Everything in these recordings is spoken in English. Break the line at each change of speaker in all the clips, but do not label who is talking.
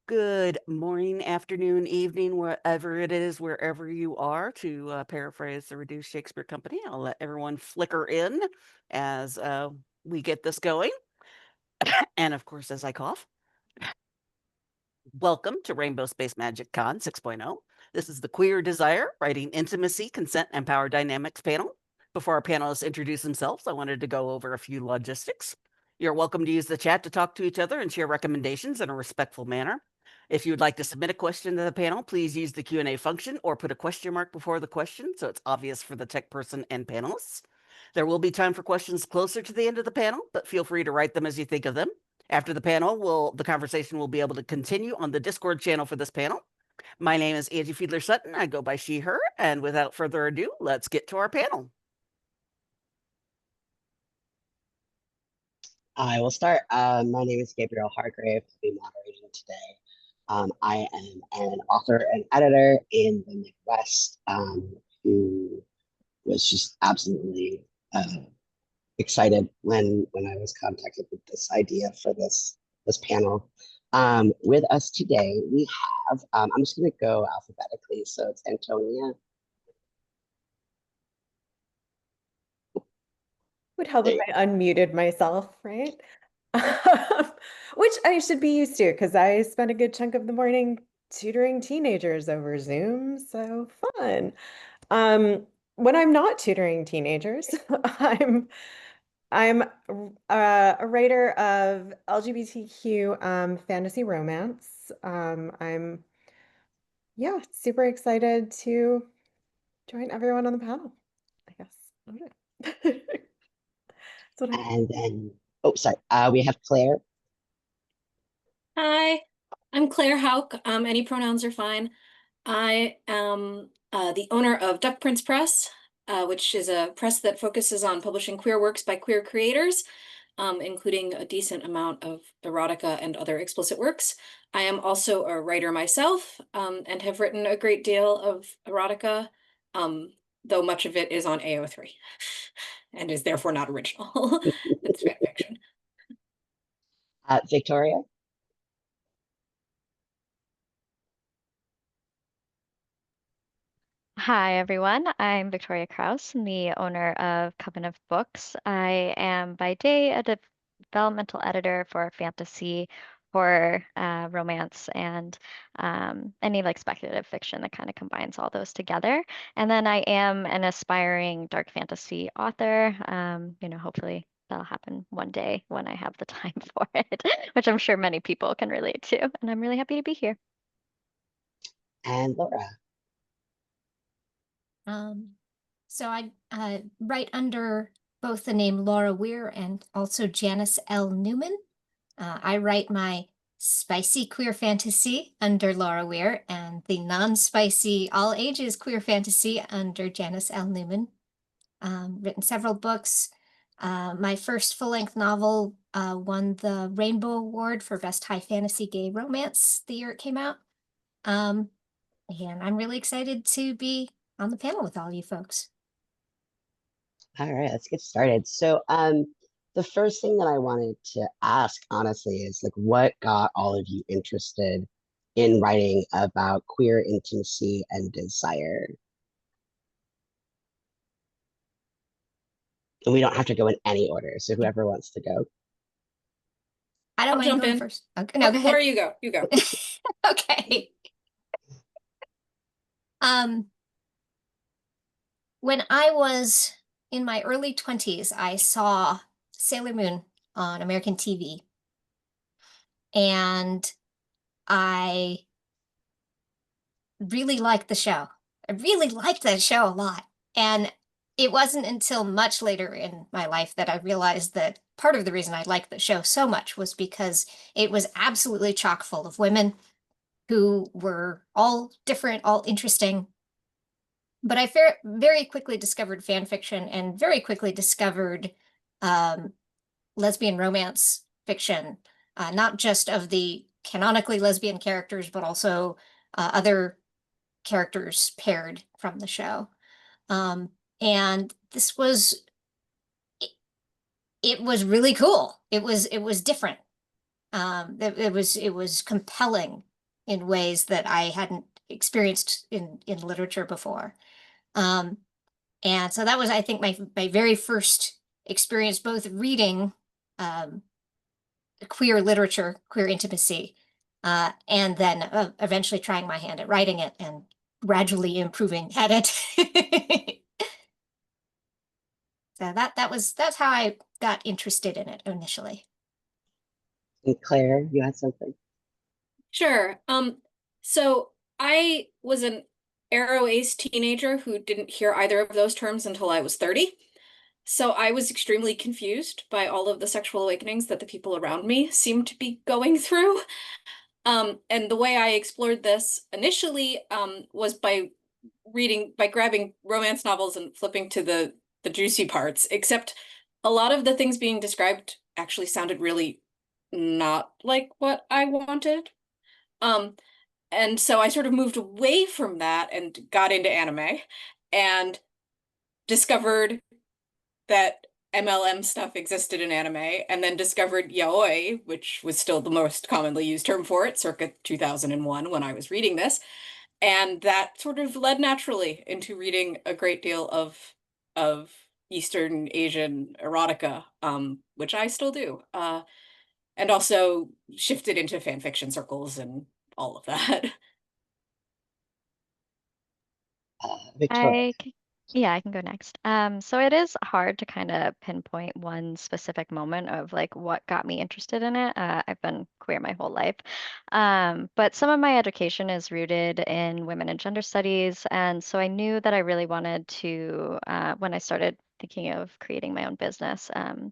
Good morning, afternoon, evening, wherever it is, wherever you are, to paraphrase the Reduced Shakespeare Company. I'll let everyone flicker in as we get this going. And of course, as I cough, welcome to Rainbow Space Magic Con 6.0. This is the Queer Desire, Writing Intimacy, Consent, and Power Dynamics panel. Before our panelists introduce themselves, I wanted to go over a few logistics. You're welcome to use the chat to talk to each other and share recommendations in a respectful manner. If you would like to submit a question to the panel, please use the Q&A function or put a question mark before the question so it's obvious for the tech person and panelists. There will be time for questions closer to the end of the panel, but feel free to write them as you think of them. After the panel, the conversation will be able to continue on the Discord channel for this panel. My name is Angie Fiedler-Sutton. I go by she, her, and without further ado, let's get to our panel.
I will start. My name is Gabriel Hargrave. I'll be moderating today. I am an author and editor in the Midwest who was just absolutely excited when I was contacted with this idea for this panel. With us today, we have, I'm just going to go alphabetically. So it's Antonia.
Would help if I unmuted myself, right? Which I should be used to because I spent a good chunk of the morning tutoring teenagers over Zoom. So fun. When I'm not tutoring teenagers, I'm a writer of LGBTQ fantasy romance. I'm super excited to join everyone on the panel, I guess. Okay.
And then, oh, sorry, we have Claire.
Hi, I'm Claire Houck. Any pronouns are fine. I am the owner of Duck Prince Press, which is a press that focuses on publishing queer works by queer creators, including a decent amount of erotica and other explicit works. I am also a writer myself, and have written a great deal of erotica, though much of it is on AO3 and is therefore not original. It's fan fiction.
Victoria.
Hi, everyone. I'm Victoria Krouse. I'm the owner of Coven of Books. I am by day a developmental editor for fantasy, horror, romance, and any like speculative fiction that kind of combines all those together. And then I am an aspiring dark fantasy author. Hopefully that'll happen one day when I have the time for it, which I'm sure many people can relate to. And I'm really happy to be here.
And Laura.
So I write under both the name Laura Weyr and also Janice L. Newman. I write my spicy queer fantasy under Laura Weyr and the non-spicy all ages queer fantasy under Janice L. Newman. Written several books. My first full-length novel won the Rainbow Award for Best High Fantasy Gay Romance the year it came out. And I'm really excited to be on the panel with all you folks.
All right, let's get started. So the first thing that I wanted to ask, honestly, is like what got all of you interested in writing about queer intimacy and desire? And we don't have to go in any order, so whoever wants to go.
I don't mind going first. Okay, no, go ahead.
Where you go, you go.
Okay. When I was in my early 20s, I saw Sailor Moon on American TV. And I really liked the show. I really liked that show a lot. And it wasn't until much later in my life that I realized that part of the reason I liked the show so much was because it was absolutely chock full of women who were all different, all interesting. But I very quickly discovered fan fiction and very quickly discovered lesbian romance fiction, not just of the canonically lesbian characters, but also other characters paired from the show. And this was, it was really cool. It was different. It was compelling. in ways that I hadn't experienced in literature before. And so that was, I think, my very first experience, both reading queer literature, queer intimacy, and then eventually trying my hand at writing it and gradually improving at it. So that's how I got interested in it initially.
And Claire, you had something?
Sure. So I was an aro-ace teenager who didn't hear either of those terms until I was 30. So I was extremely confused by all of the sexual awakenings that the people around me seemed to be going through. And the way I explored this initially was by grabbing romance novels and flipping to the juicy parts, except a lot of the things being described actually sounded really not like what I wanted. And so I sort of moved away from that and got into anime and discovered that MLM stuff existed in anime, and then discovered yaoi, which was still the most commonly used term for it, circa 2001 when I was reading this. And that sort of led naturally into reading a great deal of Eastern Asian erotica, which I still do. And also shifted into fan fiction circles and all of that.
Victoria.
Yeah, I can go next. So it is hard to kind of pinpoint one specific moment of like what got me interested in it. I've been queer my whole life. But some of my education is rooted in women and gender studies. And so I knew that I really wanted to, when I started thinking of creating my own business, and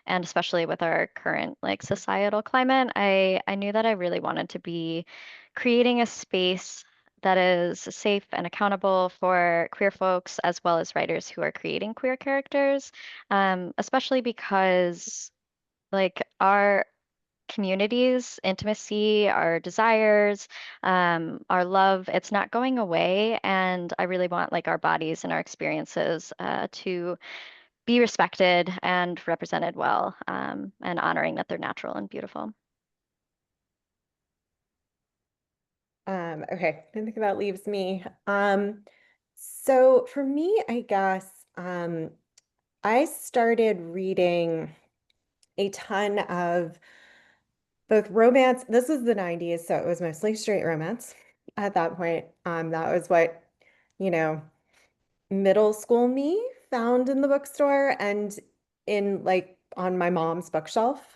especially with our current like societal climate, I knew that I really wanted to be creating a space that is safe and accountable for queer folks as well as writers who are creating queer characters, especially because like our communities, intimacy, our desires, our love, it's not going away. And I really want like our bodies and our experiences to be respected and represented well, and honoring that they're natural and beautiful.
Okay, I think that leaves me. So for me, I guess I started reading a ton of both romance. This was the 90s, so it was mostly straight romance at that point. That was what, you know, middle school me found in the bookstore and in like on my mom's bookshelf.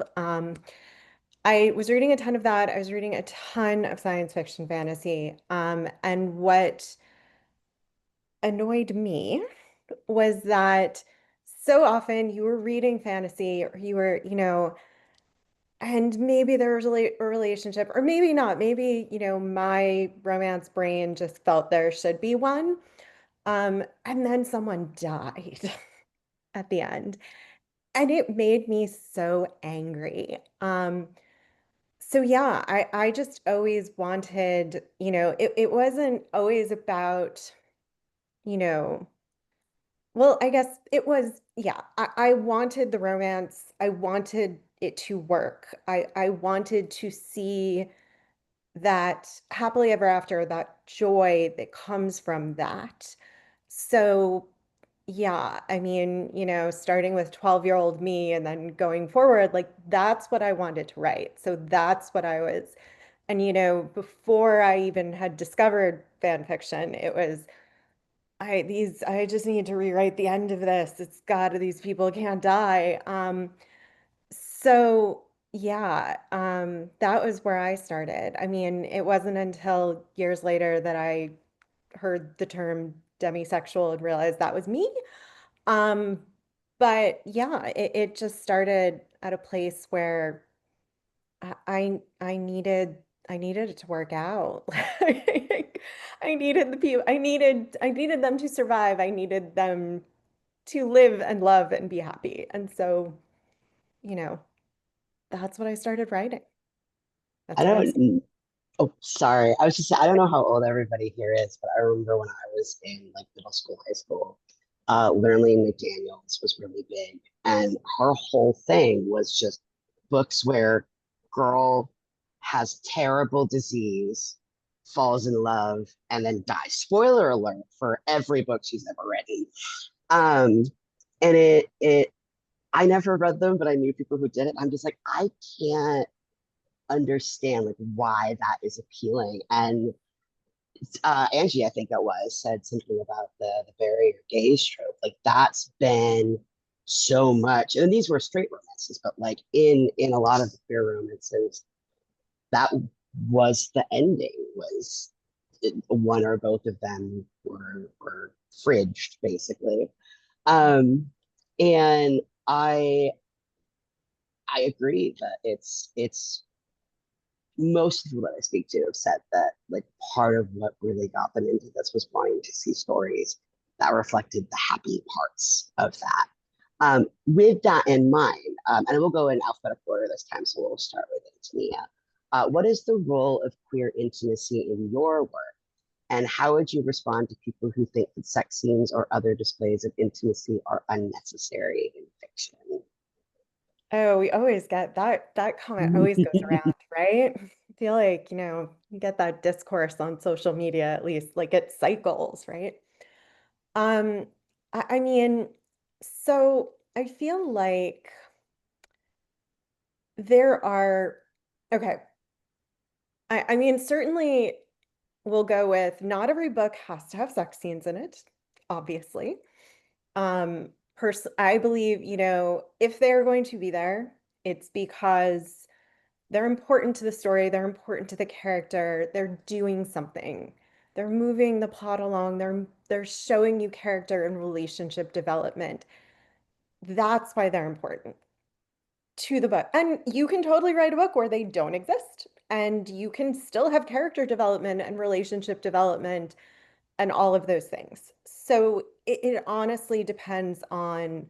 I was reading a ton of that. I was reading a ton of science fiction fantasy. And what annoyed me was that so often you were reading fantasy or you were, and maybe there was a relationship, or maybe not. Maybe, my romance brain just felt there should be one. And then someone died at the end. And it made me so angry. So yeah, I just always wanted, it wasn't always about, you know, well, I guess it was, yeah, I wanted the romance. I wanted it to work. I wanted to see that happily ever after, that joy that comes from that. So yeah, I mean, starting with 12-year-old me and then going forward, like that's what I wanted to write. So that's what I was. And before I even had discovered fan fiction, it was I just need to rewrite the end of this. It's got these people can't die. So yeah, that was where I started. I mean, it wasn't until years later that I heard the term demisexual and realized that was me. Um, but yeah, it just started at a place where I needed it to work out. I needed the people I needed them to survive. I needed them to live and love and be happy. And so, you know, that's what I started writing.
I
That's what I
don't, oh, sorry. I was just, I don't know how old everybody here is, but I remember when I was in like middle school, high school, Lurleen McDaniels was really big. And her whole thing was just books where girl has terrible disease falls in love and then dies. Spoiler alert for every book she's ever written. Um, and it I never read them, but I knew people who did it. I'm just like, I can't understand like why that is appealing. And Angie, I think it was, said something about the barrier gaze trope. Like that's been so much, and these were straight romances, but like in a lot of the queer romances, that was the ending. Was one or both of them were fridged basically. And I agree that it's most of what I speak to have said that like part of what really got them into this was wanting to see stories that reflected the happy parts of that. With that in mind, and we'll go in alphabetical order this time, so we'll start with Antonia. What is the role of queer intimacy in your work? And how would you respond to people who think that sex scenes or other displays of intimacy are unnecessary in fiction?
Oh, we always get that comment always goes around, right? I feel like, you get that discourse on social media, at least, like it cycles, right? Um, I mean, so I feel like there are, okay. I mean, certainly we'll go with not every book has to have sex scenes in it, obviously. I believe, if they're going to be there, it's because they're important to the story, they're important to the character, they're doing something. They're moving the plot along, they're showing you character and relationship development. That's why they're important to the book. And you can totally write a book where they don't exist, and you can still have character development and relationship development and all of those things. So it honestly depends on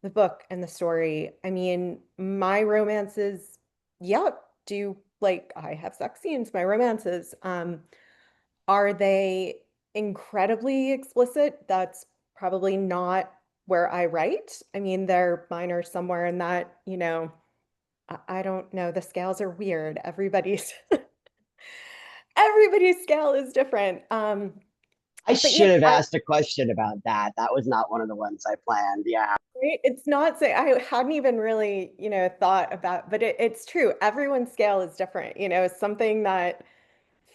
the book and the story. I mean, my romances, yeah, do like I have sex scenes, my romances. Are they incredibly explicit? That's probably not where I write. I mean, mine are somewhere in that, I don't know. The scales are weird. Everybody's scale is different.
I
But
should have asked a question about that. That was not one of the ones I planned. Yeah.
right? It's not say I hadn't even really, thought about, but it's true. Everyone's scale is different. Something that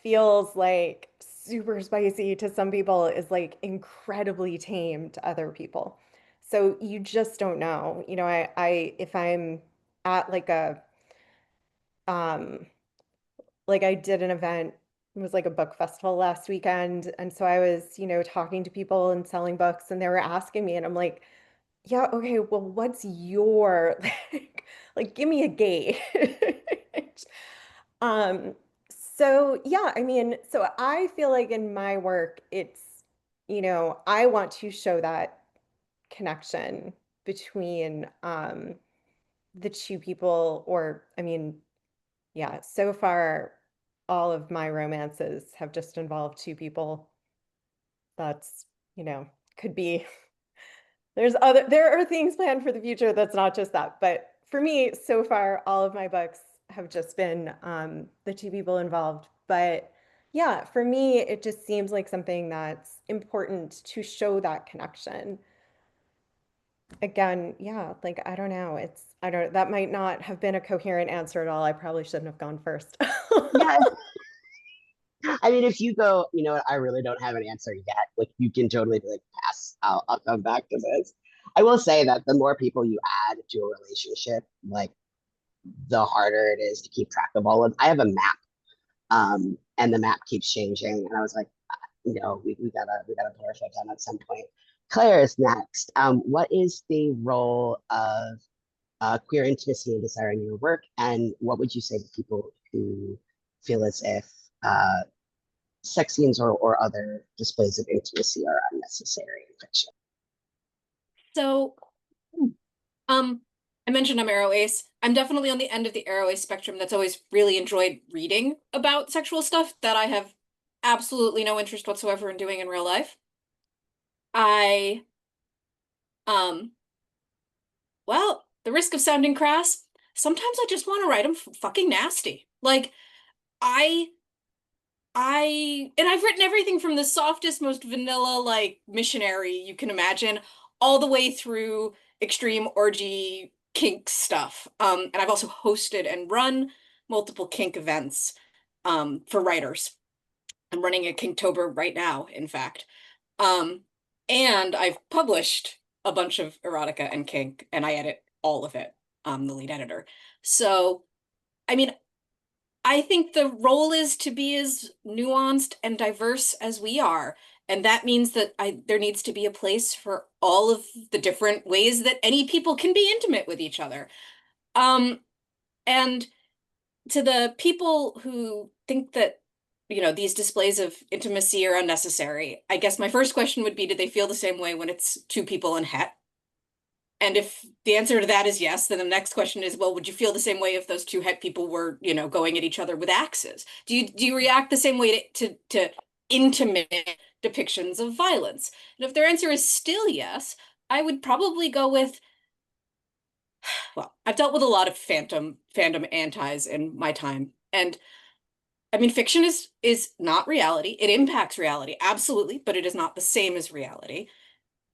feels like super spicy to some people is like incredibly tame to other people. So you just don't know. If I'm at um like I did an event, it was like a book festival last weekend. And so I was, talking to people and selling books, and they were asking me, and I'm like, yeah, okay, well, what's your like give me a gauge. Um, so yeah, I mean, so I feel like in my work, it's, I want to show that connection between the two people, or I mean, yeah, so far all of my romances have just involved two people. That's, could be there are things planned for the future that's not just that. But for me, so far, all of my books have just been the two people involved. But yeah, for me, it just seems like something that's important to show that connection. Again, yeah, like I don't know. That might not have been a coherent answer at all. I probably shouldn't have gone first.
Yeah. I mean, if you go, you know what, I really don't have an answer yet. Like you can totally be like, pass. I'll come back to this. I will say that the more people you add to a relationship, like the harder it is to keep track of all of. I have a map, and the map keeps changing, and I was like, we gotta put our foot down at some point. Claire is next. What is the role of queer intimacy and desire in your work, and what would you say to people who feel as if sex scenes or other displays of intimacy are unnecessary in fiction?
So, I mentioned I'm aro ace. I'm definitely on the end of the aro ace spectrum that's always really enjoyed reading about sexual stuff that I have absolutely no interest whatsoever in doing in real life. Well, the risk of sounding crass, sometimes I just want to write them fucking nasty. Like, I I've written everything from the softest, most vanilla, like missionary you can imagine, all the way through extreme orgy kink stuff. And I've also hosted and run multiple kink events for writers. I'm running a Kinktober right now, in fact. Um, and I've published a bunch of erotica and kink, and I edit all of it. I'm the lead editor. So, I mean, I think the role is to be as nuanced and diverse as we are. And that means that there needs to be a place for all of the different ways that any people can be intimate with each other. And to the people who think that, these displays of intimacy are unnecessary, I guess my first question would be, do they feel the same way when it's two people and het? And if the answer to that is yes, then the next question is, well, would you feel the same way if those two het people were, going at each other with axes? Do you react the same way to intimate depictions of violence? And if their answer is still yes, I would probably go with, well, I've dealt with a lot of fandom antis in my time. And I mean, fiction is not reality. It impacts reality, absolutely, but it is not the same as reality.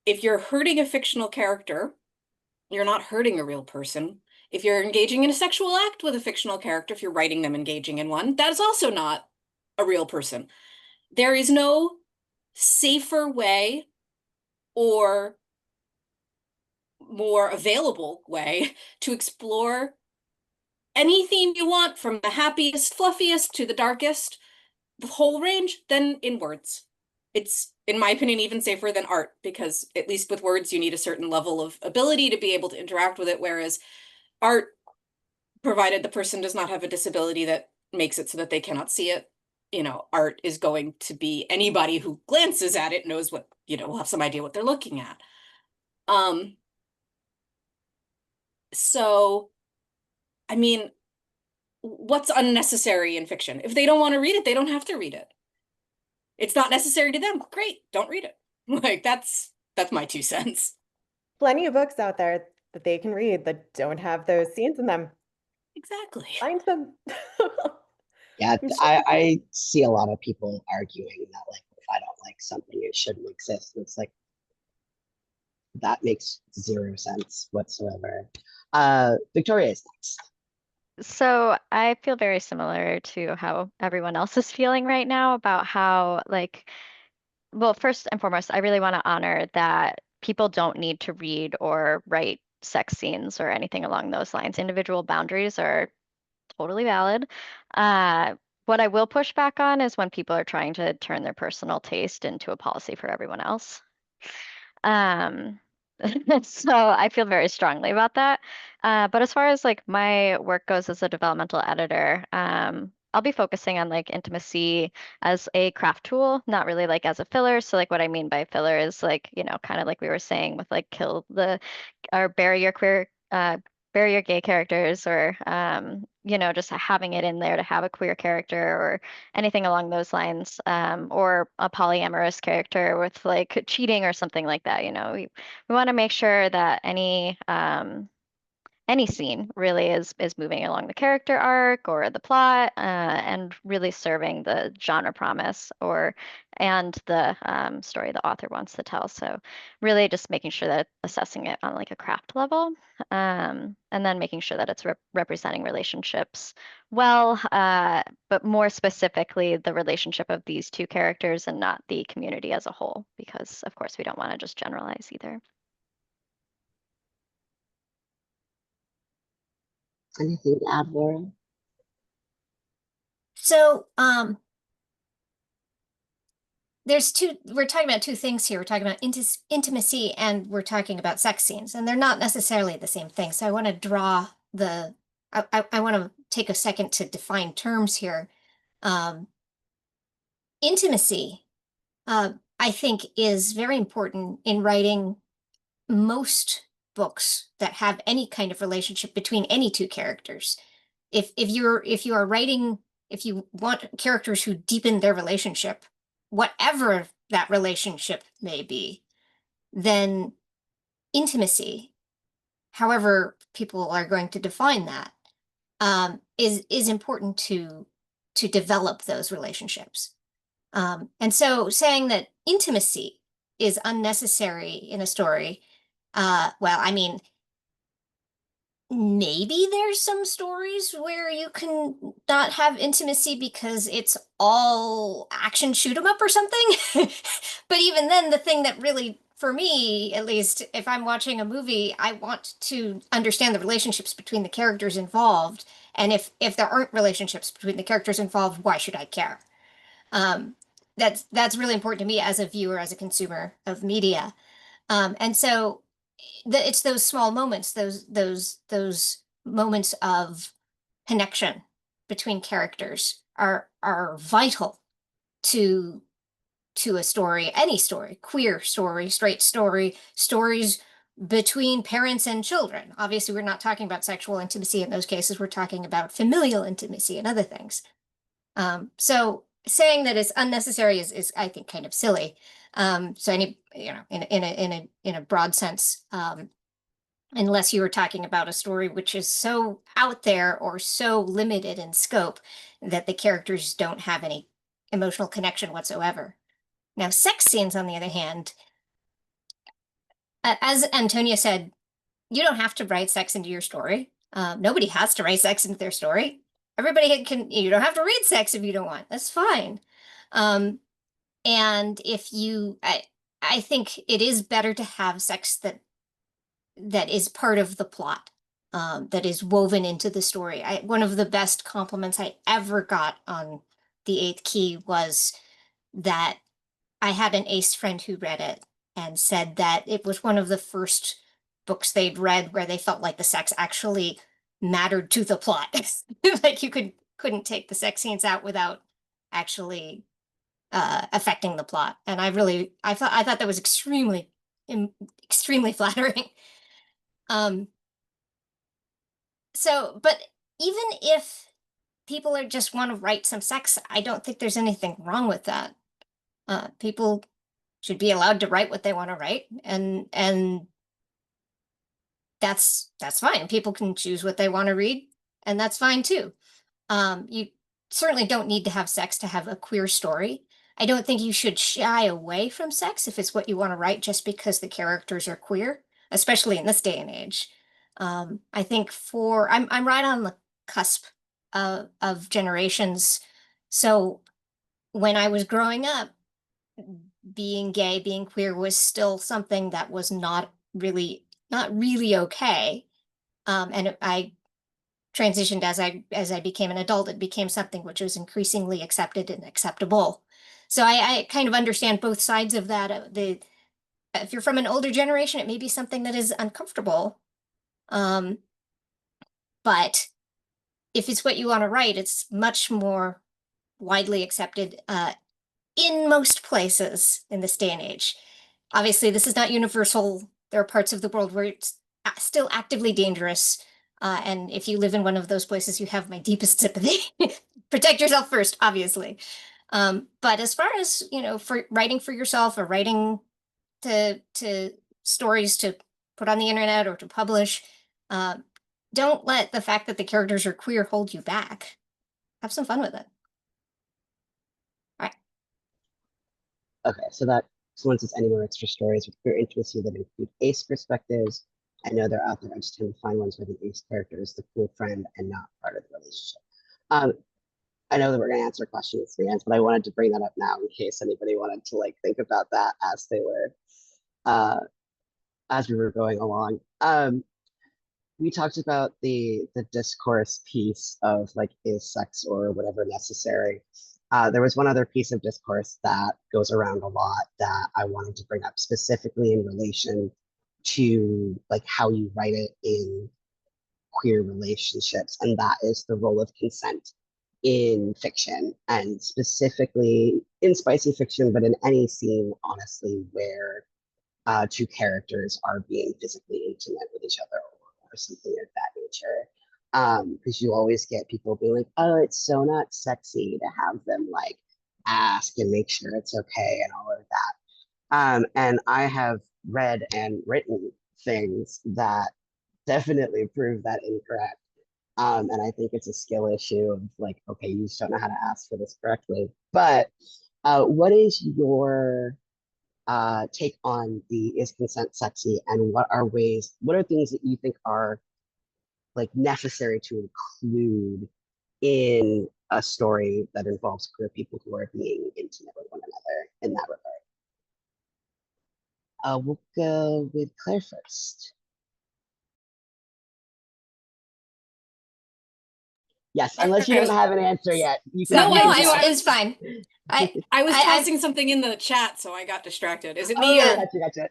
If you're hurting a fictional character, you're not hurting a real person. If you're engaging in a sexual act with a fictional character, if you're writing them engaging in one, that is also not a real person. There is no safer way or more available way to explore any theme you want, from the happiest, fluffiest to the darkest, the whole range, than in words. It's, in my opinion, even safer than art, because at least with words, you need a certain level of ability to be able to interact with it, whereas art, provided the person does not have a disability that makes it so that they cannot see it, art is going to be, anybody who glances at it knows what, will have some idea what they're looking at. So, I mean, what's unnecessary in fiction? If they don't want to read it, they don't have to read it. It's not necessary to them. Great, don't read it. Like, that's my 2 cents.
Plenty of books out there that they can read that don't have those scenes in them.
Exactly.
Find them.
Yeah,
I'm sure.
I see a lot of people arguing that, like, if I don't like something, it shouldn't exist. And it's like, that makes 0 sense whatsoever. Victoria is next.
So I feel very similar to how everyone else is feeling right now about how, like, well, first and foremost, I really want to honor that people don't need to read or write sex scenes or anything along those lines. Individual boundaries are totally valid. What I will push back on is when people are trying to turn their personal taste into a policy for everyone else. Um, so I feel very strongly about that. But as far as like my work goes as a developmental editor, I'll be focusing on like intimacy as a craft tool, not really like as a filler. So like what I mean by filler is like, kind of like we were saying with like kill the or bury your bury your gay characters, or just having it in there to have a queer character or anything along those lines, or a polyamorous character with like cheating or something like that. We want to make sure that any scene really is moving along the character arc or the plot, and really serving the genre promise and the story the author wants to tell. So really just making sure that assessing it on like a craft level, and then making sure that it's representing relationships well, but more specifically the relationship of these two characters and not the community as a whole, because of course we don't want to just generalize either.
Anything to add, Laura?
So, we're talking about 2 things here. We're talking about intimacy and we're talking about sex scenes, and they're not necessarily the same thing. So I want to draw I want to take a second to define terms here. Intimacy, I think, is very important in writing most books that have any kind of relationship between any 2 characters. If you are writing, if you want characters who deepen their relationship, whatever that relationship may be, then intimacy, however people are going to define that, is important to develop those relationships. And so saying that intimacy is unnecessary in a story, well, I mean, maybe there's some stories where you can not have intimacy because it's all action shoot 'em up or something. But even then, the thing that really, for me, at least, if I'm watching a movie, I want to understand the relationships between the characters involved. And if there aren't relationships between the characters involved, why should I care? Um, that's really important to me as a viewer, as a consumer of media. And so it's those small moments, those moments of connection between characters are vital to a story, any story, queer story, straight story, stories between parents and children. Obviously, we're not talking about sexual intimacy in those cases. We're talking about familial intimacy and other things. So saying that it's unnecessary is I think kind of silly. So any, you know, in a broad sense, unless you were talking about a story which is so out there or so limited in scope that the characters don't have any emotional connection whatsoever. Now, sex scenes, on the other hand, as Antonia said, you don't have to write sex into your story. Nobody has to write sex into their story. Everybody can, you don't have to read sex if you don't want. That's fine. And if you, I think it is better to have sex that is part of the plot, that is woven into the story. One of the best compliments I ever got on The Eighth Key was that I had an ace friend who read it and said that it was one of the first books they'd read where they felt like the sex actually mattered to the plot. Like you couldn't take the sex scenes out without actually affecting the plot. And I thought that was extremely flattering. But even if people are just want to write some sex, I don't think there's anything wrong with that. People should be allowed to write what they want to write, and that's fine. People can choose what they want to read, and that's fine too. You certainly don't need to have sex to have a queer story. I don't think you should shy away from sex if it's what you want to write just because the characters are queer, especially in this day and age. I think I'm right on the cusp of generations. So when I was growing up, being gay, being queer was still something that was not really okay. And I transitioned as I became an adult. It became something which was increasingly accepted and acceptable. So I kind of understand both sides of that. If you're from an older generation, it may be something that is uncomfortable. But if it's what you want to write, it's much more widely accepted in most places in this day and age. Obviously, this is not universal. There are parts of the world where it's still actively dangerous. And if you live in one of those places, you have my deepest sympathy. Protect yourself first, obviously. But as far as, you know, for writing for yourself or writing to stories to put on the internet or to publish, don't let the fact that the characters are queer hold you back. Have some fun with it. All right.
Okay, so once it's any more extra stories with queer intimacy that include ace perspectives, I know they're out there. I just tend to find ones where the ace character is the cool friend and not part of the relationship. I know that we're going to answer questions at the end, but I wanted to bring that up now in case anybody wanted to like think about that as they were, as we were going along. We talked about the discourse piece of like, is sex or whatever necessary? There was one other piece of discourse that goes around a lot that I wanted to bring up specifically in relation to like how you write it in queer relationships, and that is the role of consent in fiction, and specifically in spicy fiction, but in any scene, honestly, where two characters are being physically intimate with each other or something of that nature. Because you always get people being like, oh, it's so not sexy to have them like ask and make sure it's okay and all of that. And I have read and written things that definitely prove that incorrect. And I think it's a skill issue of like, okay, you just don't know how to ask for this correctly. But What is your take on the is consent sexy, and what are things that you think are like necessary to include in a story that involves queer people who are being intimate with one another in that regard? We'll go with Claire first. Yes, unless you don't have an answer yet. You can
No,
you
I
can
do.
talk.
It's fine.
I was
I-
tossing something in the chat, so I got distracted. Is it me
Oh,
or?
gotcha.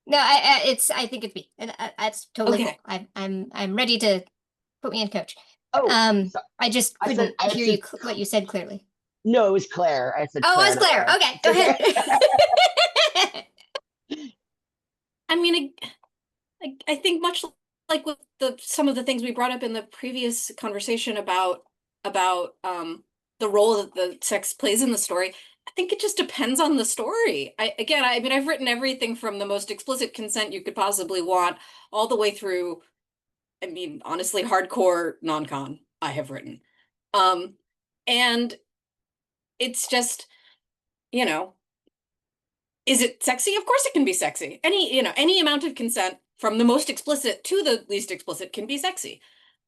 No, I think it's me, and that's totally
Okay.
cool. I'm ready to put me in, coach.
Oh, so
I just
I
couldn't
said
hear you what you said clearly.
no, it was Claire. I said
Oh,
Claire.
it was Claire.
not
Okay,
Laura.
go ahead.
I mean, I think much like with some of the things we brought up in the previous conversation about the role that the sex plays in the story, I think it just depends on the story. I mean, I've written everything from the most explicit consent you could possibly want all the way through, I mean, honestly, hardcore non-con I have written. And it's just, you know, is it sexy? Of course it can be sexy. Any amount of consent from the most explicit to the least explicit can be sexy.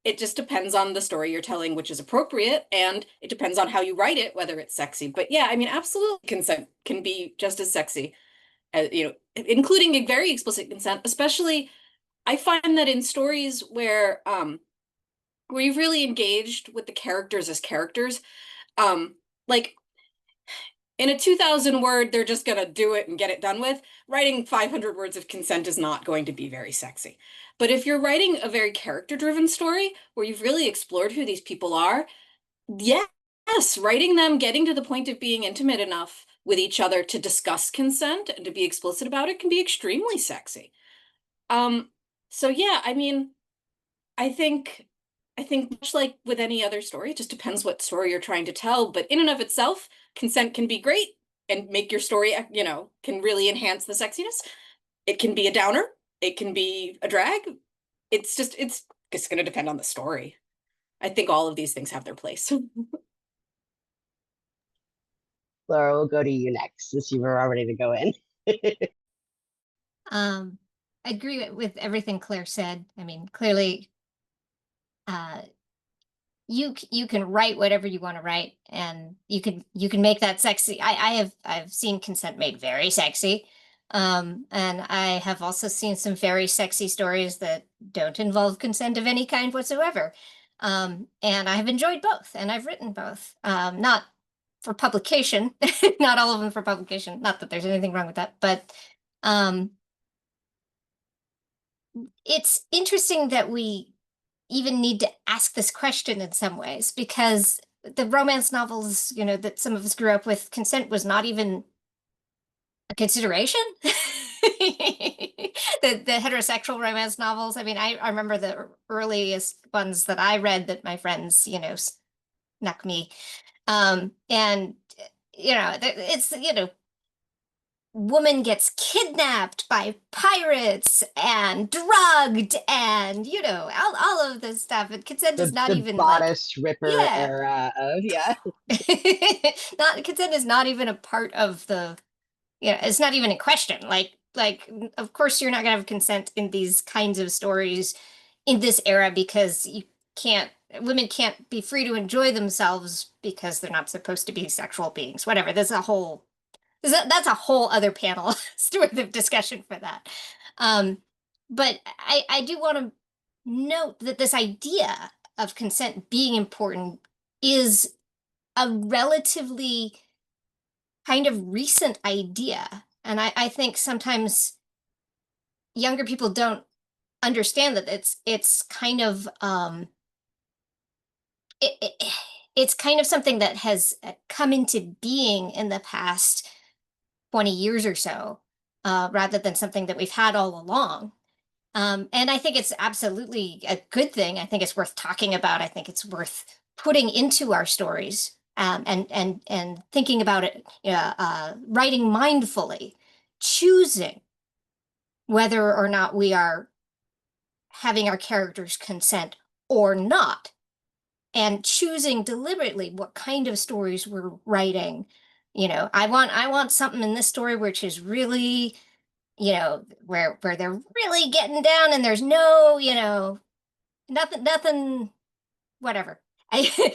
It just depends on the story you're telling, which is appropriate, and it depends on how you write it, whether it's sexy. But yeah, I mean, absolutely consent can be just as sexy as, including a very explicit consent, especially I find that in stories where you've really engaged with the characters as characters, like in a 2,000 word, they're just going to do it and get it done with. Writing 500 words of consent is not going to be very sexy. But if you're writing a very character-driven story where you've really explored who these people are, yes, writing them getting to the point of being intimate enough with each other to discuss consent and to be explicit about it can be extremely sexy. So yeah, I mean, I think much like with any other story, it just depends what story you're trying to tell. But in and of itself, consent can be great and make your story, can really enhance the sexiness. It can be a downer. It can be a drag. It's just going to depend on the story. I think all of these things have their place.
Laura, we'll go to you next since you were all ready to go in.
I agree with everything Claire said. I mean, clearly, you can write whatever you want to write, and you can make that sexy. I've seen consent made very sexy, and I have also seen some very sexy stories that don't involve consent of any kind whatsoever. And I have enjoyed both, and I've written both. Not for publication, not all of them for publication. Not that there's anything wrong with that, but it's interesting that we even need to ask this question in some ways, because the romance novels, that some of us grew up with, consent was not even a consideration. The heterosexual romance novels. I mean, I remember the earliest ones that I read that my friends, snuck me. And it's, woman gets kidnapped by pirates and drugged, and all of this stuff, and consent is not
the
even
bodice ripper
yeah.
era of
not consent is not even a part of the it's not even a question. Like of course you're not gonna have consent in these kinds of stories in this era, because women can't be free to enjoy themselves because they're not supposed to be sexual beings, whatever. That's a whole other panel worth of discussion for that. But I do want to note that this idea of consent being important is a relatively kind of recent idea. And I think sometimes younger people don't understand that it's kind of it's kind of something that has come into being in the past 20 years or so, rather than something that we've had all along. And I think it's absolutely a good thing. I think it's worth talking about. I think it's worth putting into our stories, and thinking about it, writing mindfully, choosing whether or not we are having our characters consent or not, and choosing deliberately what kind of stories we're writing, You know, I want something in this story which is really, you know, where they're really getting down and there's no, you know, nothing, whatever. I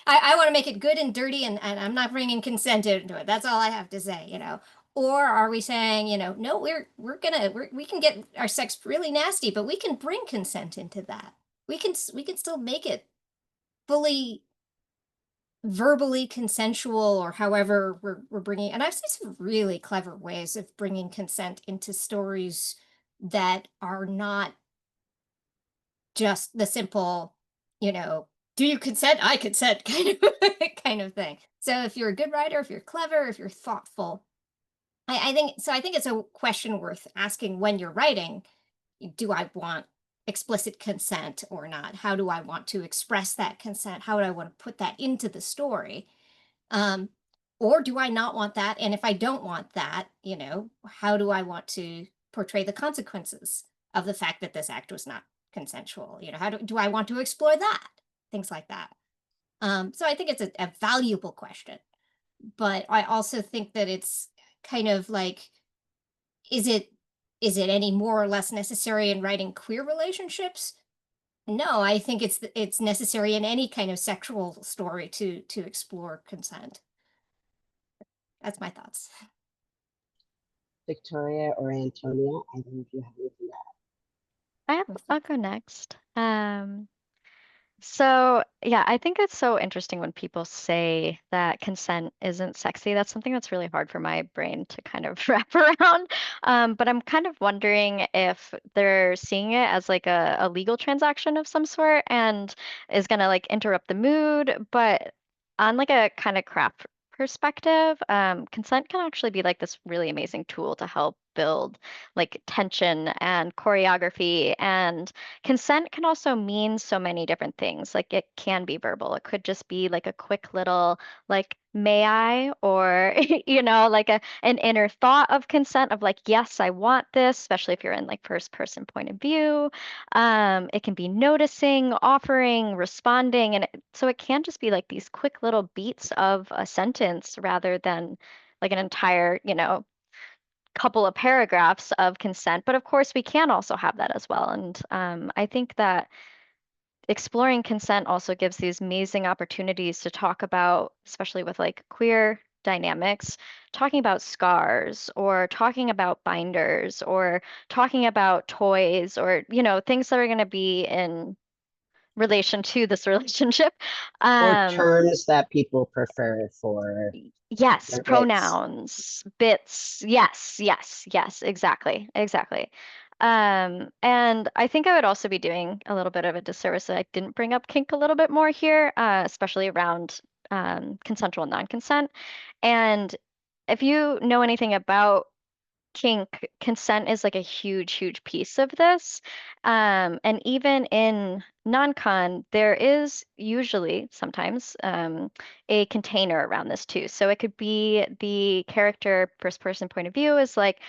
I want to make it good and dirty, and I'm not bringing consent into it. That's all I have to say, you know. Or are we saying, you know, no, we can get our sex really nasty, but we can bring consent into that. We can still make it fully verbally consensual, or however we're bringing. And I've seen some really clever ways of bringing consent into stories that are not just the simple, you know, do you consent? I consent kind of kind of thing. So if you're a good writer, if you're clever, if you're thoughtful, I think so. I think it's a question worth asking when you're writing. Do I want explicit consent or not? How do I want to express that consent? How do I want to put that into the story? Um, or do I not want that? And if I don't want that, you know, how do I want to portray the consequences of the fact that this act was not consensual? You know, how do I want to explore that? Things like that. So I think it's a valuable question, but I also think that it's kind of like, is it any more or less necessary in writing queer relationships? No, I think it's necessary in any kind of sexual story to explore consent. That's my thoughts.
Victoria or Antonia, I don't know if you have anything to
I'll go next. So yeah, I think it's so interesting when people say that consent isn't sexy. That's something that's really hard for my brain to kind of wrap around. But I'm kind of wondering if they're seeing it as like a legal transaction of some sort and is gonna like interrupt the mood. But on like a kind of craft perspective, consent can actually be like this really amazing tool to help build like tension and choreography, and consent can also mean so many different things. Like it can be verbal. It could just be like a quick little like may I, or you know, like an inner thought of consent of like yes, I want this, especially if you're in like first person point of view. It can be noticing, offering, responding, and so it can just be like these quick little beats of a sentence rather than like an entire, you know, couple of paragraphs of consent. But of course, we can also have that as well. And I think that exploring consent also gives these amazing opportunities to talk about, especially with like queer dynamics, talking about scars or talking about binders or talking about toys or, you know, things that are going to be in relation to this relationship.
or terms that people prefer for
Yes,
their bits.
pronouns, bits. Yes, exactly. And I think I would also be doing a little bit of a disservice that I didn't bring up kink a little bit more here, especially around consensual non-consent. And if you know anything about kink, consent is like a huge piece of this. And even in non-con, there is usually sometimes a container around this too. So it could be the character first person point of view is like,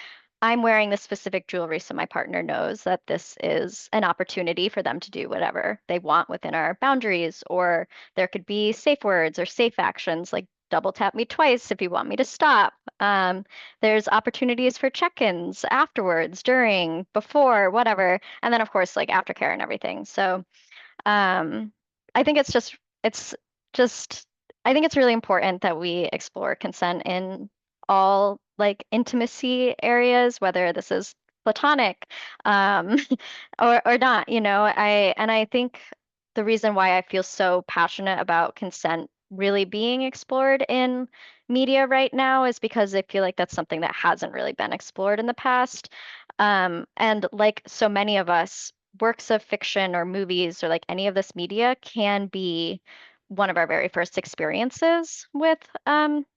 I'm wearing this specific jewelry, so my partner knows that this is an opportunity for them to do whatever they want within our boundaries. Or there could be safe words or safe actions like double tap me twice if you want me to stop. There's opportunities for check-ins afterwards, during, before, whatever, and then of course like aftercare and everything. So um, I think it's just I think it's really important that we explore consent in all like intimacy areas, whether this is platonic um, or not, you know. I think the reason why I feel so passionate about consent really being explored in media right now is because I feel like that's something that hasn't really been explored in the past. And like so many of us, works of fiction or movies or like any of this media can be one of our very first experiences with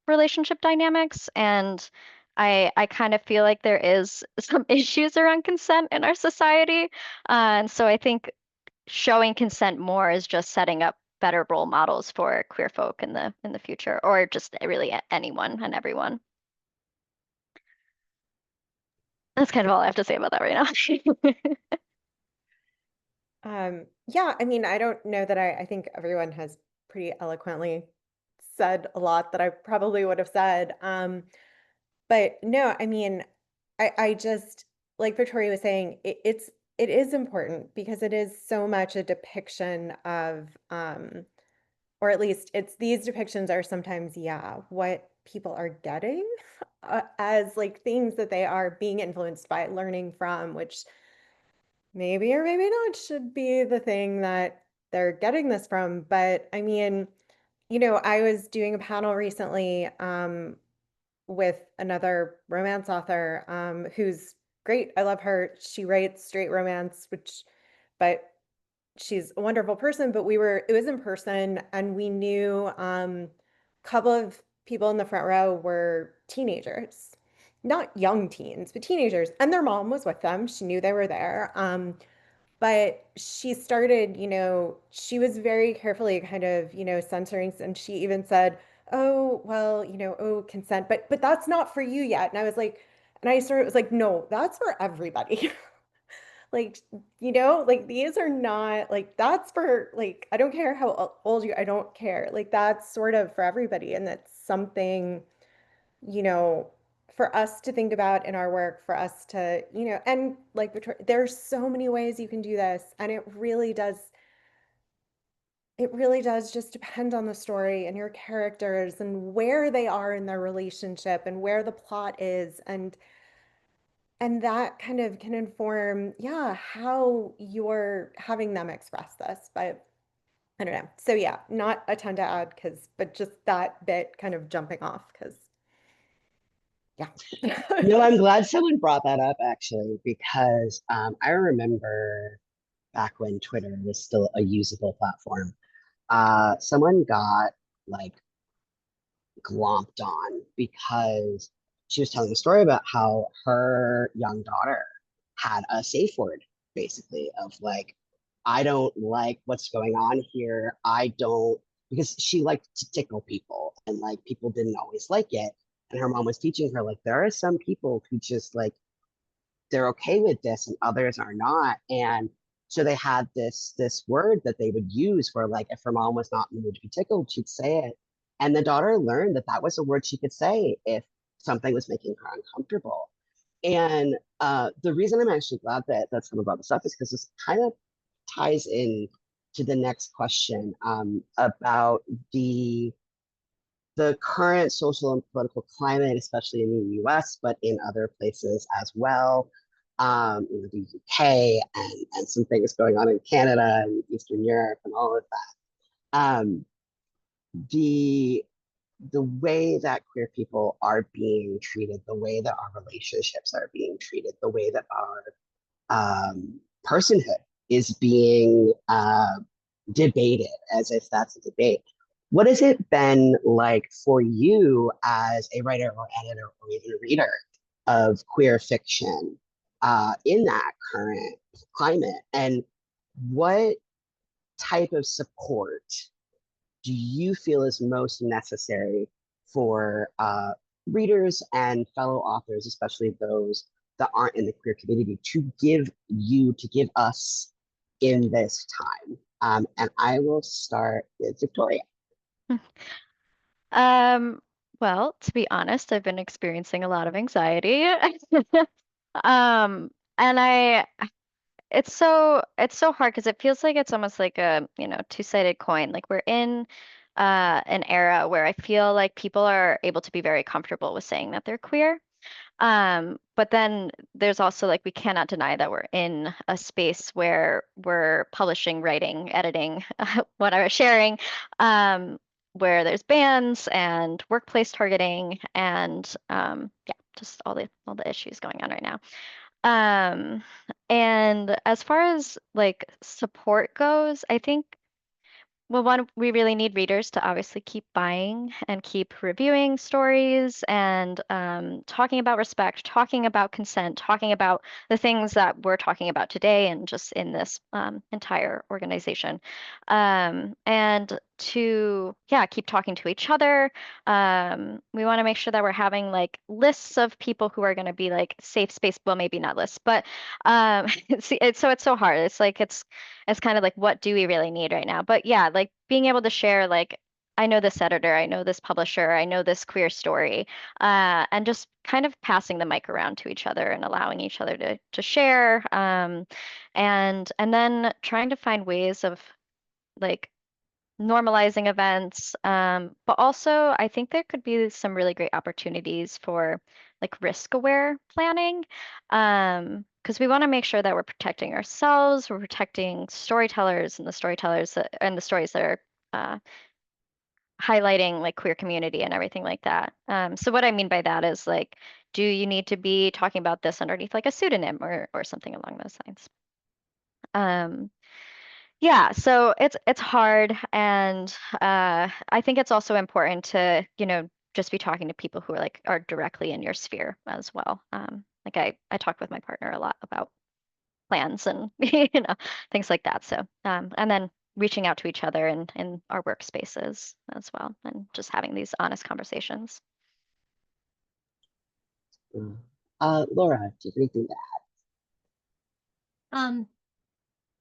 relationship dynamics. And I kind of feel like there is some issues around consent in our society. And so I think showing consent more is just setting up better role models for queer folk in the future, or just really anyone and everyone. That's kind of all I have to say about that right now.
Yeah, I mean, I don't know that I think everyone has pretty eloquently said a lot that I probably would have said. But no, I mean, I just, like Victoria was saying, it is important because it is so much a depiction of, or at least it's these depictions are sometimes, yeah, what people are getting as like things that they are being influenced by, learning from, which maybe or maybe not should be the thing that they're getting this from. But I mean, I was doing a panel recently with another romance author who's great. I love her. She writes straight romance, but she's a wonderful person. But it was in person, and we knew a couple of people in the front row were teenagers, not young teens, but teenagers, and their mom was with them. She knew they were there. But she started, she was very carefully kind of, censoring, and she even said, "Oh, well, oh, consent, but that's not for you yet." And I was like, and I started, it was like, "No, that's for everybody." Like, like these are not like, that's for like, I don't care how old you, I don't care. Like that's sort of for everybody. And that's something, you know, for us to think about in our work, for us to, and like there's so many ways you can do this, and it really does just depend on the story and your characters and where they are in their relationship and where the plot is, and that kind of can inform, yeah, how you're having them express this. But I don't know. So yeah, not a ton to add but just that bit kind of jumping off because yeah.
No, I'm glad someone brought that up actually, because I remember back when Twitter was still a usable platform, someone got like glomped on because she was telling a story about how her young daughter had a safe word, basically, of like, I don't like what's going on here. I don't, because she liked to tickle people and like people didn't always like it. And her mom was teaching her, like, there are some people who just like, they're okay with this and others are not. And so they had this word that they would use for like, if her mom was not in the mood to be tickled, she'd say it. And the daughter learned that that was a word she could say if something was making her uncomfortable. And the reason I'm actually glad that someone brought this up is because this kind of ties in to the next question about the current social and political climate, especially in the US, but in other places as well. The UK and some things going on in Canada and Eastern Europe and all of that. The the way that queer people are being treated, the way that our relationships are being treated, the way that our personhood is being debated as if that's a debate. What has it been like for you as a writer or editor or even a reader of queer fiction in that current climate? And what type of support do you feel is most necessary for readers and fellow authors, especially those that aren't in the queer community, to give us in this time? And I will start with Victoria.
Well, to be honest, I've been experiencing a lot of anxiety. Um, and it's so hard because it feels like it's almost like a, two-sided coin. Like we're in an era where I feel like people are able to be very comfortable with saying that they're queer. But then there's also like we cannot deny that we're in a space where we're publishing, writing, editing, whatever, sharing, where there's bans and workplace targeting and yeah, just all the issues going on right now. Um, and as far as like support goes, I think well, one, we really need readers to obviously keep buying and keep reviewing stories and talking about respect, talking about consent, talking about the things that we're talking about today and just in this entire organization. And to, yeah, keep talking to each other. We want to make sure that we're having like lists of people who are going to be like safe space. Well, maybe not lists, but it's so hard. It's kind of like, what do we really need right now? But yeah, like being able to share, like, I know this editor, I know this publisher, I know this queer story, and just kind of passing the mic around to each other and allowing each other to share, and then trying to find ways of like normalizing events, but also I think there could be some really great opportunities for like risk-aware planning, because we want to make sure that we're protecting ourselves, we're protecting storytellers and the storytellers and the stories that are highlighting like queer community and everything like that. So what I mean by that is like, do you need to be talking about this underneath like a pseudonym or something along those lines? Yeah, so it's hard, and I think it's also important to, just be talking to people who are directly in your sphere as well. Like I talk with my partner a lot about plans and things like that. So and then reaching out to each other in our workspaces as well, and just having these honest conversations.
Laura, do you have anything to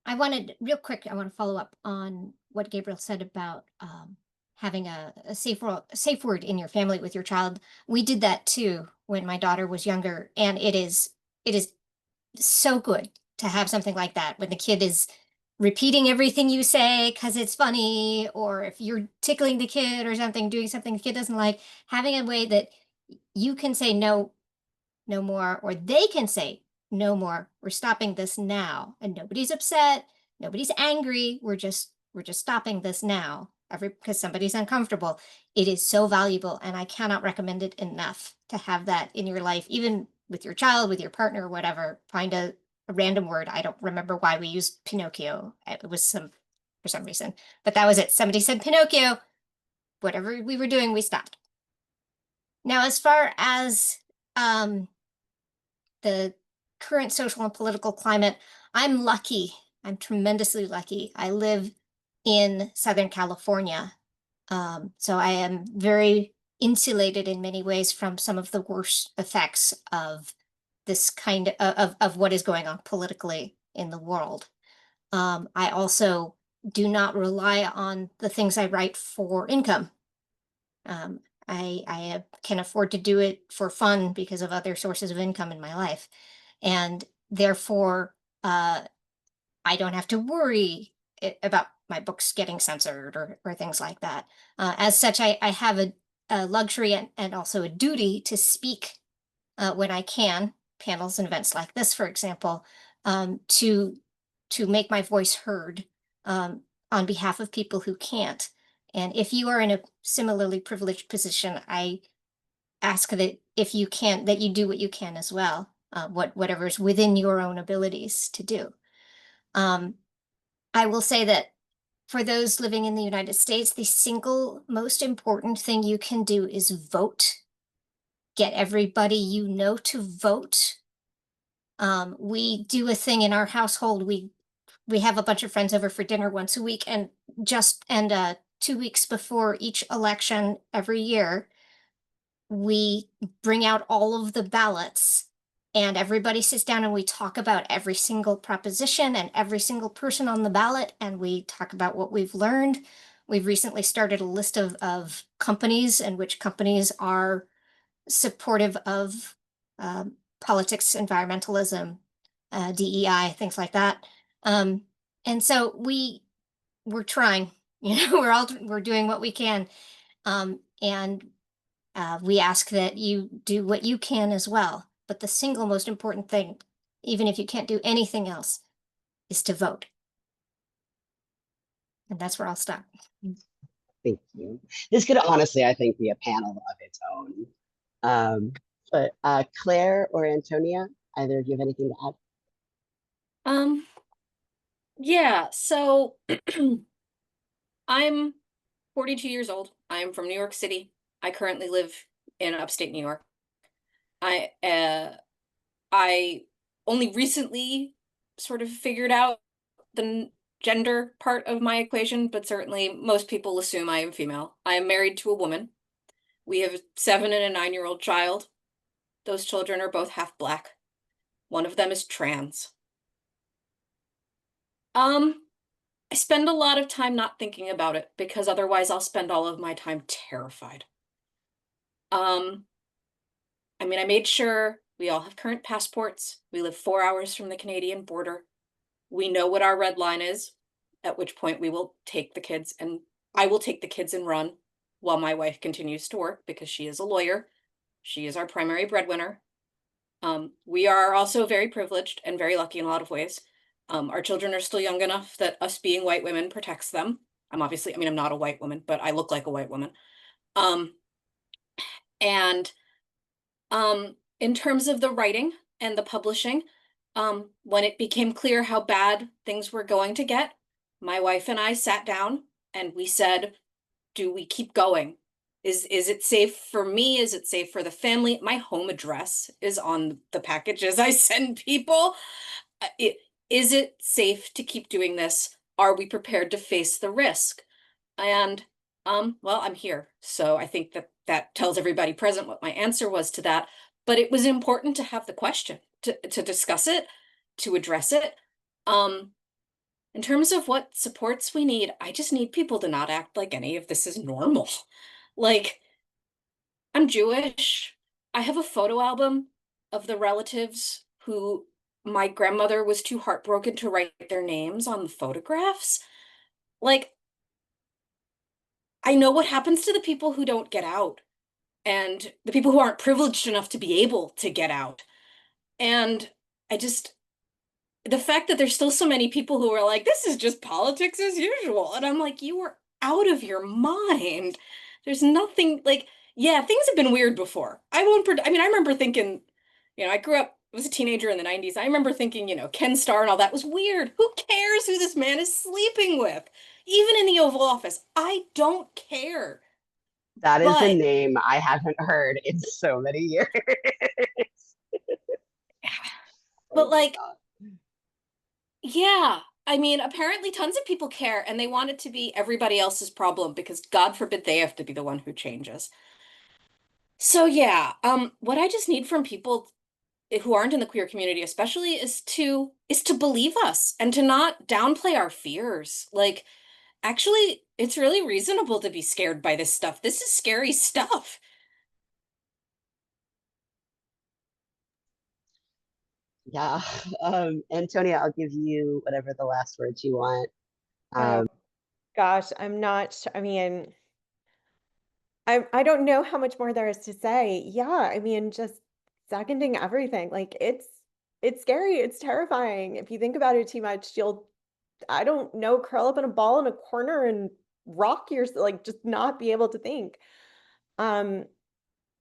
I wanted real quick, I want to follow up on what Gabriel said about having a safe word in your family with your child. We did that too when my daughter was younger, and it is so good to have something like that when the kid is repeating everything you say because it's funny, or if you're tickling the kid or something, doing something the kid doesn't like, having a way that you can say no, no more, or they can say no more. We're stopping this now, and nobody's upset, nobody's angry. We're just stopping this now. Because somebody's uncomfortable. It is so valuable, and I cannot recommend it enough to have that in your life, even with your child, with your partner, whatever. Find a random word. I don't remember why we used Pinocchio. It was for some reason, but that was it. Somebody said Pinocchio. Whatever we were doing, we stopped. Now, as far as the current social and political climate, I'm lucky. I'm tremendously lucky. I live in Southern California. So I am very insulated in many ways from some of the worst effects of this kind of what is going on politically in the world. I also do not rely on the things I write for income. I can afford to do it for fun because of other sources of income in my life. And therefore, I don't have to worry about my books getting censored or things like that. As such, I have a luxury and also a duty to speak when I can, panels and events like this, for example, to make my voice heard on behalf of people who can't. And if you are in a similarly privileged position, I ask that if you can, that you do what you can as well, whatever's within your own abilities to do. I will say that for those living in the United States, the single most important thing you can do is vote. Get everybody you know to vote. We do a thing in our household. We have a bunch of friends over for dinner once a week, and 2 weeks before each election every year, we bring out all of the ballots, and everybody sits down and we talk about every single proposition and every single person on the ballot, and we talk about what we've learned. We've recently started a list of companies and which companies are supportive of politics, environmentalism, DEI, things like that. And so we're trying, we're doing what we can. And we ask that you do what you can as well. But the single most important thing, even if you can't do anything else, is to vote. And that's where I'll stop.
Thank you. This could honestly, I think, be a panel of its own. But Claire or Antonia, either of you have anything to add?
Yeah, so I'm 42 years old. I'm from New York City. I currently live in upstate New York. I only recently sort of figured out the gender part of my equation, but certainly most people assume I am female. I am married to a woman. We have a 7 and a 9-year-old child. Those children are both half Black. One of them is trans. I spend a lot of time not thinking about it because otherwise I'll spend all of my time terrified. I mean, I made sure we all have current passports. We live 4 hours from the Canadian border. We know what our red line is, at which point we will take the kids and I will take the kids and run while my wife continues to work because she is a lawyer. She is our primary breadwinner. We are also very privileged and very lucky in a lot of ways. Our children are still young enough that us being white women protects them. I mean, I'm not a white woman, but I look like a white woman. Um, and in terms of the writing and the publishing, when it became clear how bad things were going to get, my wife and I sat down and we said, do we keep going? Is it safe for me? Is it safe for the family? My home address is on the packages I send people. Is it safe to keep doing this? Are we prepared to face the risk? And well, I'm here. So I think that tells everybody present what my answer was to that. But it was important to have the question, to discuss it, to address it. In terms of what supports we need, I just need people to not act like any of this is normal. Like, I'm Jewish. I have a photo album of the relatives who my grandmother was too heartbroken to write their names on the photographs. Like, I know what happens to the people who don't get out and the people who aren't privileged enough to be able to get out. And I just, the fact that there's still so many people who are like, this is just politics as usual. And I'm like, you are out of your mind. There's nothing like, yeah, things have been weird before. I mean, I remember thinking, I grew up, I was a teenager in the 90s. I remember thinking, Ken Starr and all that was weird. Who cares who this man is sleeping with? Even in the Oval Office, I don't care.
That is a
But
name I haven't heard in so many years.
but
Oh my
like,
God.
yeah, I mean, apparently tons of people care and they want it to be everybody else's problem because God forbid they have to be the one who changes. So yeah, what I just need from people who aren't in the queer community especially is to believe us and to not downplay our fears. Like, actually, it's really reasonable to be scared by this stuff. This is scary stuff.
Yeah. Antonia, I'll give you whatever the last words you want.
Oh gosh, I'm not I mean, I don't know how much more there is to say. Yeah, I mean, just seconding everything. Like it's scary, it's terrifying. If you think about it too much, you'll, I don't know, curl up in a ball in a corner and rock yourself, like just not be able to think. Um,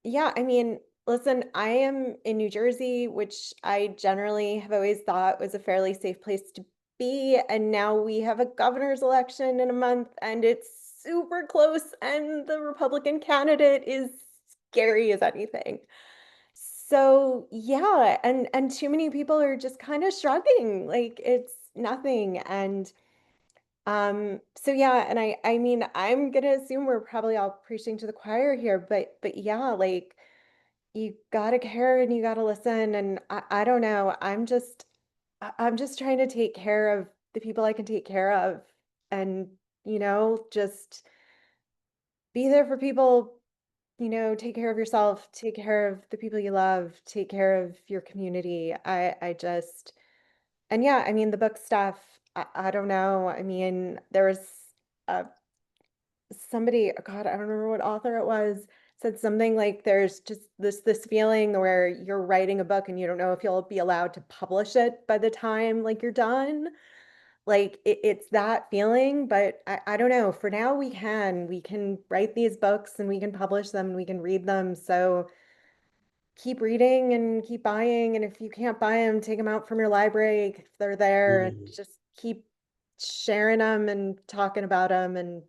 yeah, I mean, listen, I am in New Jersey, which I generally have always thought was a fairly safe place to be. And now we have a governor's election in a month, and it's super close, and the Republican candidate is scary as anything. So yeah, and too many people are just kind of shrugging like it's nothing. And so yeah, and I mean, I'm gonna assume we're probably all preaching to the choir here, but yeah, like you gotta care and you gotta listen. And I don't know. I'm just trying to take care of the people I can take care of, and just be there for people, take care of yourself, take care of the people you love, take care of your community. I just, and yeah, I mean the book stuff, I don't know. I mean, there was uh somebody, oh God, I don't remember what author it was, said something like there's just this feeling where you're writing a book and you don't know if you'll be allowed to publish it by the time like you're done. Like it's that feeling, but I don't know. For now, we can write these books and we can publish them and we can read them. So keep reading and keep buying. And if you can't buy them, take them out from your library if they're there, and
Mm.
just keep sharing them and talking about them. And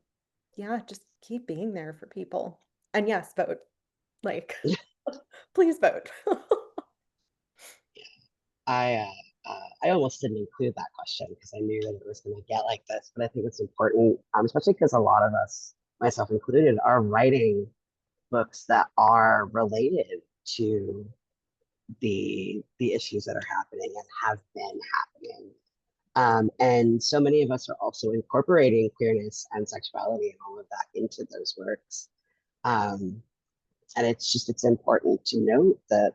yeah, just keep being there for people. And yes, vote. Like, please vote.
I almost didn't include that question because I knew that it was going to get like this, but I think it's important, especially because a lot of us, myself included, are writing books that are related to the issues that are happening and have been happening. And so many of us are also incorporating queerness and sexuality and all of that into those works. And it's important to note that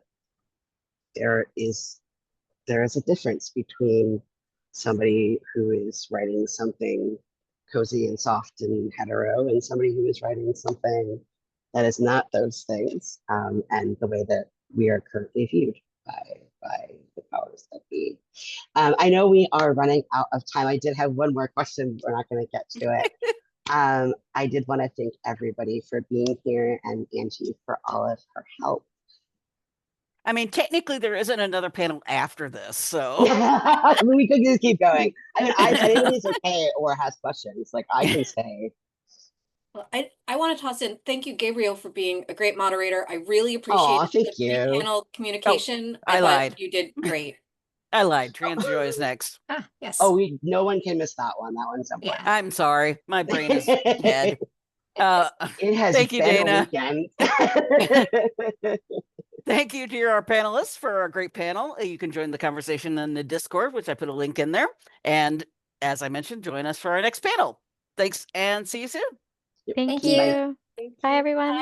there is a difference between somebody who is writing something cozy and soft and hetero and somebody who is writing something that is not those things, and the way that we are currently viewed by the powers that be. I know we are running out of time. I did have one more question. We're not going to get to it. I did want to thank everybody for being here and Angie for all of her help.
I mean, technically, there isn't another panel after this, so
we could just keep going. I mean, if anybody's okay or has questions, like I can stay.
Well, I want to toss in, thank you, Gabriel, for being a great moderator. I really appreciate
Aw,
the
thank you.
panel communication.
I
thought
lied.
you did great.
I lied. Trans Joy is next.
Ah, yes.
Oh, no one can miss that one. That one's important.
Yeah.
I'm sorry. My brain is dead.
It has
Thank you,
been
Dana.
a weekend.
Thank you to our panelists for a great panel. You can join the conversation in the Discord, which I put a link in there. And as I mentioned, join us for our next panel. Thanks and see you soon.
Thank
you.
you. Bye, everyone.